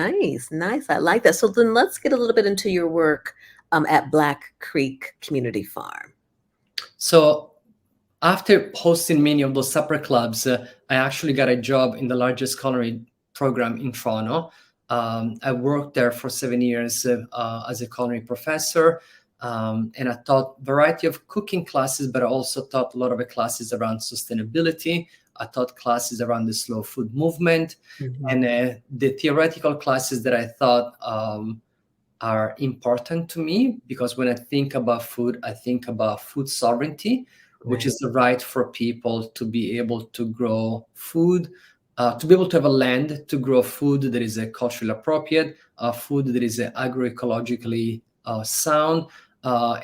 Nice, nice. I like that. So then let's get a little bit into your work at Black Creek Community Farm. So after hosting many of those supper clubs, I actually got a job in the largest culinary program in Toronto. I worked there for 7 years as a culinary professor, and I taught a variety of cooking classes, but I also taught a lot of the classes around sustainability. I taught classes around the slow food movement, Mhm. and the theoretical classes that I thought are important to me, because when I think about food, I think about food sovereignty, which Right. is the right for people to be able to grow food, to be able to have a land to grow food that is culturally appropriate, food that is agroecologically sound,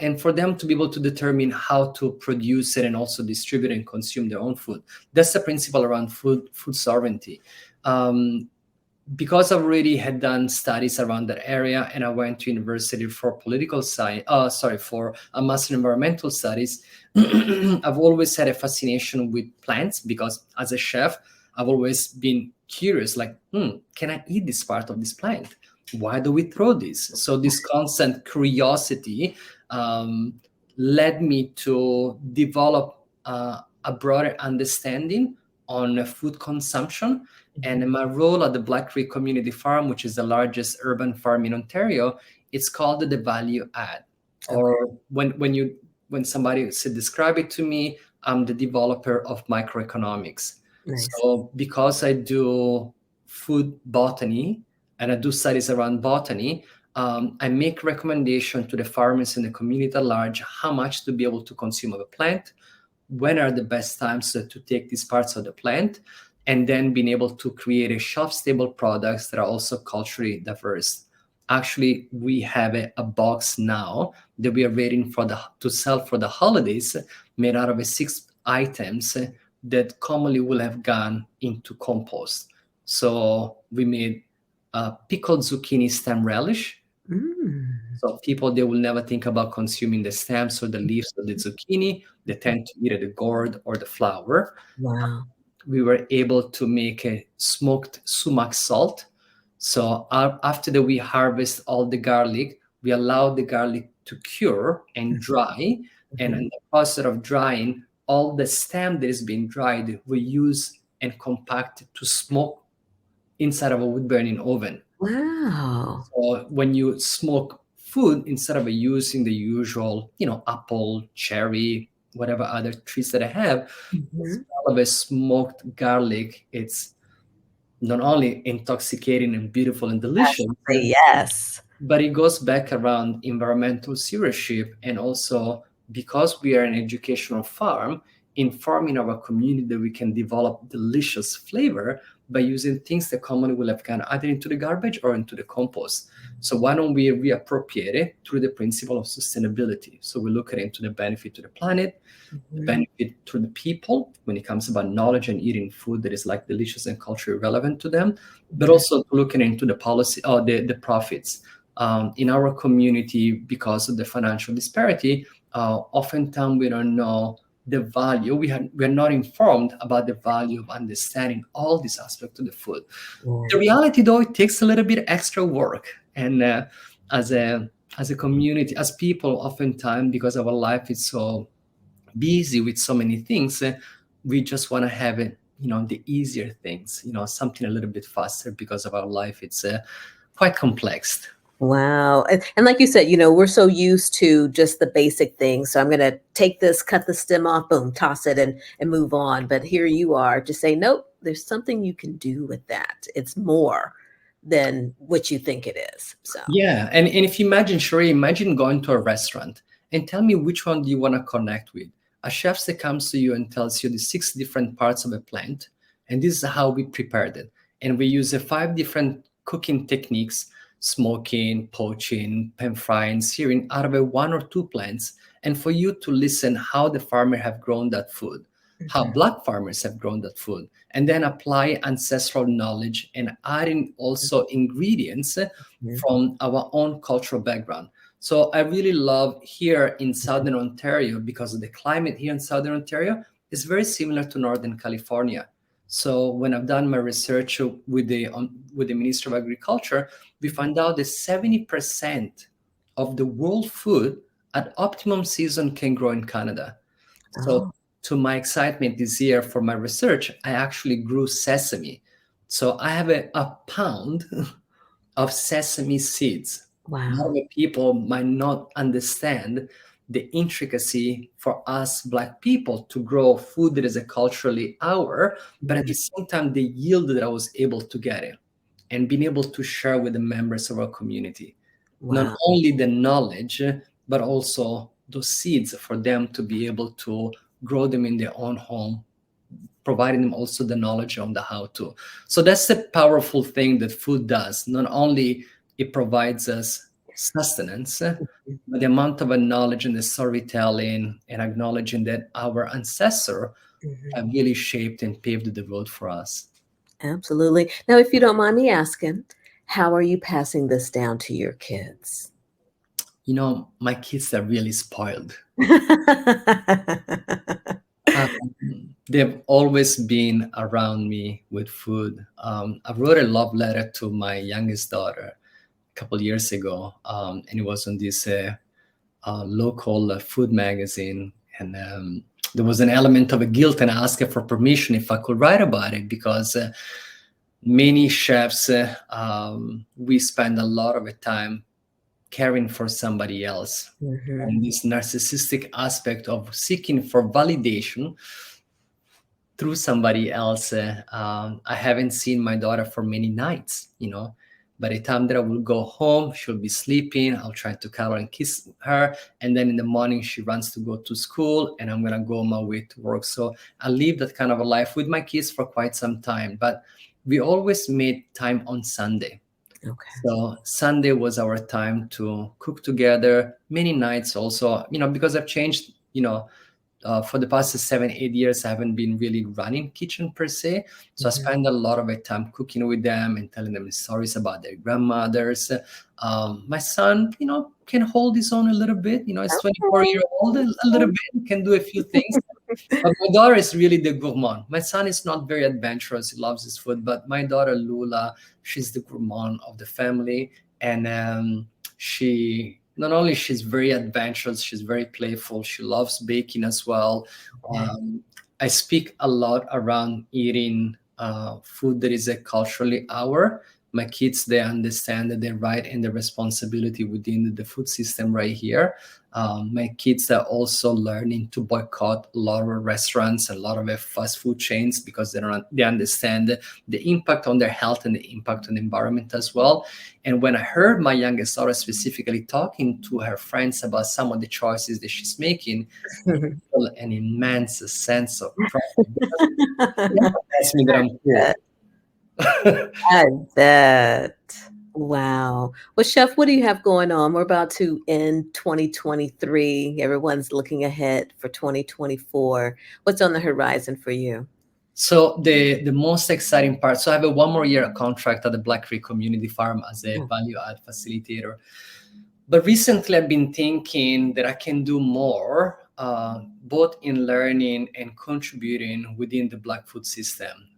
and for them to be able to determine how to produce it and also distribute and consume their own food. That's the principle around food sovereignty. Because I already had done studies around that area, and I went to university for political science, for a master in environmental studies. I've always had a fascination with plants, because as a chef, I've always been curious, like, can I eat this part of this plant? Why do we throw this? So this constant curiosity led me to develop a broader understanding on food consumption. And in my role at the Black Creek Community Farm, which is the largest urban farm in Ontario, it's called the value add. Okay. Or when somebody said describe it to me, I'm the developer of microeconomics. Nice. So because I do food botany and I do studies around botany, I make recommendation to the farmers in the community at large how much to be able to consume of a plant, when are the best times to take these parts of the plant, and then being able to create a shelf-stable products that are also culturally diverse. Actually, we have a box now that we are waiting to sell for the holidays, made out of 6 items that commonly will have gone into compost. So we made pickled zucchini stem relish. Mm. So people, they will never think about consuming the stems or the leaves of the zucchini. They tend to eat the gourd or the flower. Wow. We were able to make a smoked sumac salt. So after that, we harvest all the garlic. We allow the garlic to cure and dry. And in Mhm. the process of drying, all the stem that is being dried, we use and compact to smoke inside of a wood burning oven. Wow. So when you smoke food, instead of using the usual, apple, cherry, whatever other trees that I have, the Mhm. smell of a smoked garlic, it's not only intoxicating and beautiful and delicious, Absolutely, yes. but it goes back around environmental stewardship. And also, because we are an educational farm, informing our community that we can develop delicious flavor by using things that commonly will have gone either into the garbage or into the compost. So why don't we reappropriate it through the principle of sustainability? So we look at it into the benefit to the planet, the Mhm. benefit to the people when it comes about knowledge and eating food that is like delicious and culturally relevant to them, but Okay. also looking into the policy or the profits. In our community, because of the financial disparity, oftentimes we don't know the value. We're not informed about the value of understanding all these aspects of the food. The Yeah. reality, though, it takes a little bit extra work. And as a community, as people, oftentimes, because our life is so busy with so many things, we just want to have it, the easier things, something a little bit faster, because of our life, it's quite complex. Wow. And like you said, we're so used to just the basic things. So I'm going to take this, cut the stem off, boom, toss it and move on. But here you are just saying, nope, there's something you can do with that. It's more than what you think it is. So, Yeah, and if you imagine, Sheree, imagine going to a restaurant and tell me which one do you want to connect with. A chef that comes to you and tells you the 6 different parts of a plant, and this is how we prepared it. And we use 5 different cooking techniques: smoking, poaching, pan frying, searing, out of 1 or 2 plants. And for you to listen how the farmer have grown that food, how mhm, Black farmers have grown that food, and then apply ancestral knowledge and adding also ingredients mhm, from our own cultural background. So I really love here in Southern Ontario, because of the climate here in Southern Ontario is very similar to Northern California. So when I've done my research with the Ministry of Agriculture, we found out that 70% of the world food at optimum season can grow in Canada. So Oh, to my excitement this year for my research, I actually grew sesame. So I have a pound of sesame seeds. A lot wow. of people might not understand the intricacy for us Black people to grow food that is a culturally our, but at the Mhm. same time, the yield that I was able to get it and being able to share with the members of our community, not Wow. only the knowledge, but also those seeds for them to be able to grow them in their own home, providing them also the knowledge on the how to. So that's the powerful thing that food does. Not only it provides us sustenance, but the amount of knowledge and the storytelling and acknowledging that our ancestor Mhm. have really shaped and paved the road for us. Absolutely. Now, if you don't mind me asking, how are you passing this down to your kids? You know, my kids are really spoiled. They've always been around me with food. I wrote a love letter to my youngest daughter a couple years ago, and it was on this local food magazine. And there was an element of a guilt, and I asked her for permission if I could write about it because many chefs, we spend a lot of the time caring for somebody else. Mhm. And this narcissistic aspect of seeking for validation through somebody else. I haven't seen my daughter for many nights, you know. By the time that I will go home, she'll be sleeping. I'll try to cuddle and kiss her. And then in the morning, she runs to go to school, and I'm going to go my way to work. So I live that kind of a life with my kids for quite some time. But we always made time on Sunday. Okay. So Sunday was our time to cook together. Many nights also, you know, because I've changed, you know, for the past 7 8 years I haven't been really running kitchen per se, so I Mhm. spend a lot of my time cooking with them and telling them stories about their grandmothers. My son, you know, can hold his own a little bit, you know, he's 24 years old, a little bit, he can do a few things. But my daughter is really the gourmand. My son is not very adventurous, he loves his food, but my daughter Lula, she's the gourmand of the family. And she not only she's very adventurous, she's very playful, she loves baking as well. Okay. I speak a lot around eating food that is a culturally our. My kids, they understand that their right and the responsibility within the food system right here. My kids are also learning to boycott a lot of restaurants and a lot of fast food chains because they understand the impact on their health and the impact on the environment as well. And when I heard my youngest daughter specifically talking to her friends about some of the choices that she's making, I feel an immense sense of pride because it reminds me that I'm cool. I bet. Wow. Well, Chef, what do you have going on? We're about to end 2023. Everyone's looking ahead for 2024. What's on the horizon for you? So the most exciting part. So I have a 1 more year contract at the Black Creek Community Farm as a Oh, value add facilitator. But recently, I've been thinking that I can do more, both in learning and contributing within the Black food system.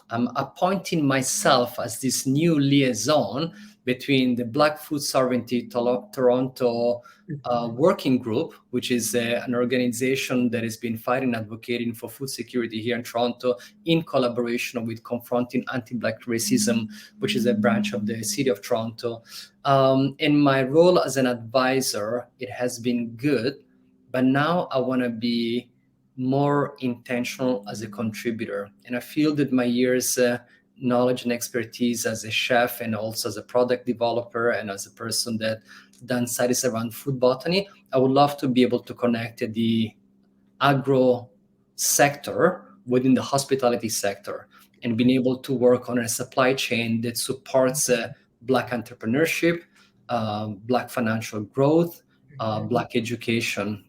I'm appointing myself as this new liaison between the Black Food Sovereignty Toronto mhm. working group, which is an organization that has been fighting and advocating for food security here in Toronto in collaboration with Confronting Anti-Black Racism, which is a branch of the City of Toronto. In my role as an advisor, it has been good, but now I want to be more intentional as a contributor. And I feel that my years, knowledge and expertise as a chef and also as a product developer and as a person that done studies around food botany, I would love to be able to connect the agro sector within the hospitality sector and being able to work on a supply chain that supports Black entrepreneurship, Black financial growth, Black education.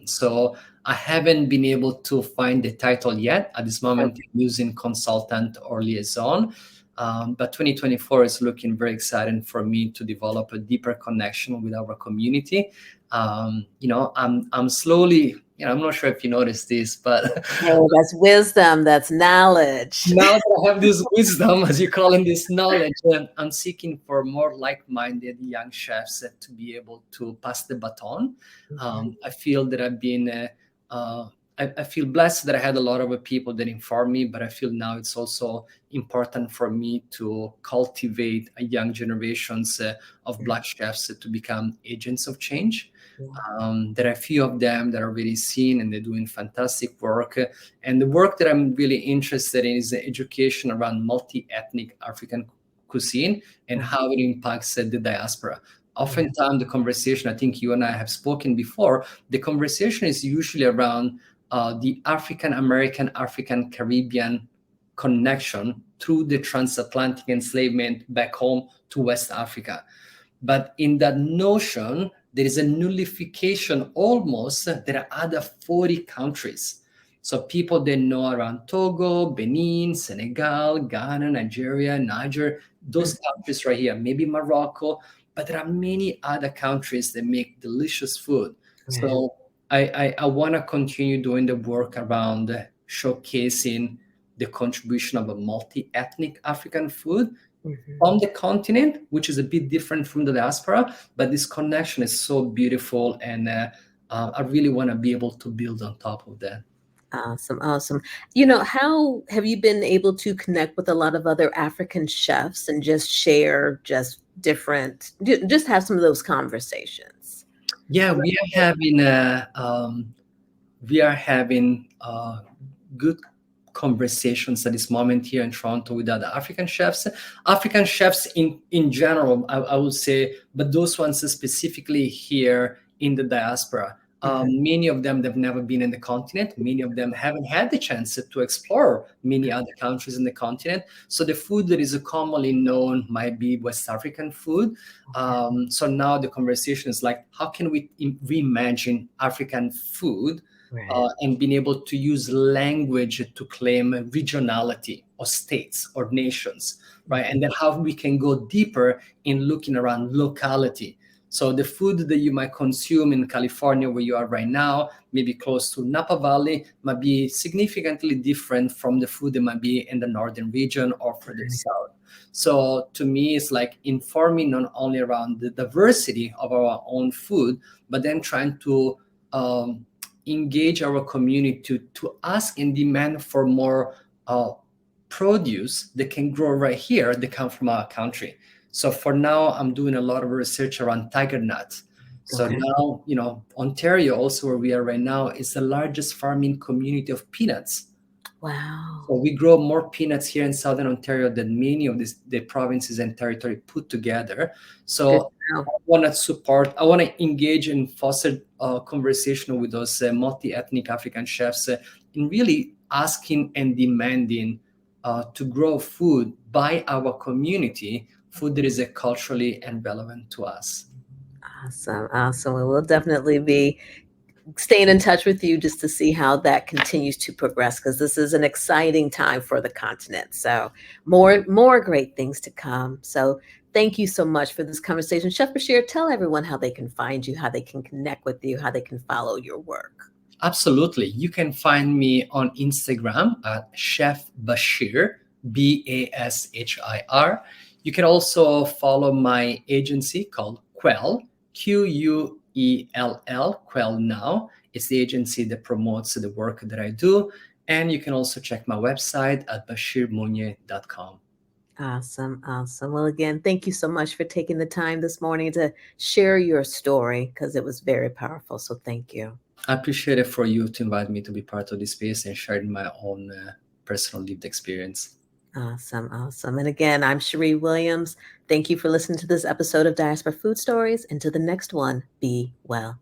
So I haven't been able to find the title yet. At this moment, I'm using consultant or liaison. But 2024 is looking very exciting for me to develop a deeper connection with our community. You know, I'm slowly I'm not sure if you noticed this, but Oh, that's wisdom. That's knowledge. now that I have this wisdom, as you call in this knowledge, I'm seeking for more like-minded young chefs to be able to pass the baton. I feel that I've been, I feel blessed that I had a lot of people that informed me, but I feel now it's also important for me to cultivate a young generations of Black chefs to become agents of change. There are a few of them that are really seen and they're doing fantastic work. And the work that I'm really interested in is the education around multi-ethnic African cuisine and how it impacts the diaspora. Oftentimes, the conversation, I think you and I have spoken before, the conversation is usually around the African American, African Caribbean connection through the transatlantic enslavement back home to West Africa. But in that notion, there is a nullification almost. There are other 40 countries. So people they know around Togo, Benin, Senegal, Ghana, Nigeria, Niger, those countries right here, maybe Morocco, but there are many other countries that make delicious food. So I want to continue doing the work around showcasing the contribution of a multi-ethnic African food from the continent, which is a bit different from the diaspora, but this connection is so beautiful, and I really want to be able to build on top of that. Awesome, awesome. How have you been able to connect with a lot of other African chefs and just share just just have some of those conversations? Yeah, we are having good conversations at this moment here in Toronto with other African chefs. African chefs in general, I would say, but those ones specifically here in the diaspora. Many of them have never been in the continent. Many of them haven't had the chance to explore many other countries in the continent. So the food that is commonly known might be West African food. So now the conversation is like, how can we reimagine African food and being able to use language to claim regionality or states or nations, right? And then how we can go deeper in looking around locality. So the food that you might consume in California, where you are right now, maybe close to Napa Valley, might be significantly different from the food that might be in the northern region or further south. So to me, it's like informing not only around the diversity of our own food, but then trying to engage our community to ask and demand for more produce that can grow right here that come from our country. So for now, I'm doing a lot of research around tiger nuts. So now, Ontario, also where we are right now, is the largest farming community of peanuts. Wow. So we grow more peanuts here in Southern Ontario than many of the provinces and territory put together. So I want to engage and foster a conversation with those multi-ethnic African chefs in really asking and demanding to grow food by our community, food that is culturally and relevant to us. Awesome, awesome. We will definitely be staying in touch with you just to see how that continues to progress, because this is an exciting time for the continent. So more great things to come. So thank you so much for this conversation. Chef Bashir, tell everyone how they can find you, how they can connect with you, how they can follow your work. Absolutely. You can find me on Instagram at Chef Bashir, Bashir. You can also follow my agency called Quell, Quell, Quell Now. It's the agency that promotes the work that I do. And you can also check my website at bashirmunye.com. Awesome, awesome. Well, again, thank you so much for taking the time this morning to share your story, because it was very powerful. So thank you. I appreciate it for you to invite me to be part of this space and sharing my own personal lived experience. Awesome, awesome. And again, I'm Cherie Williams. Thank you for listening to this episode of Diaspora Food Stories. Until the next one, be well.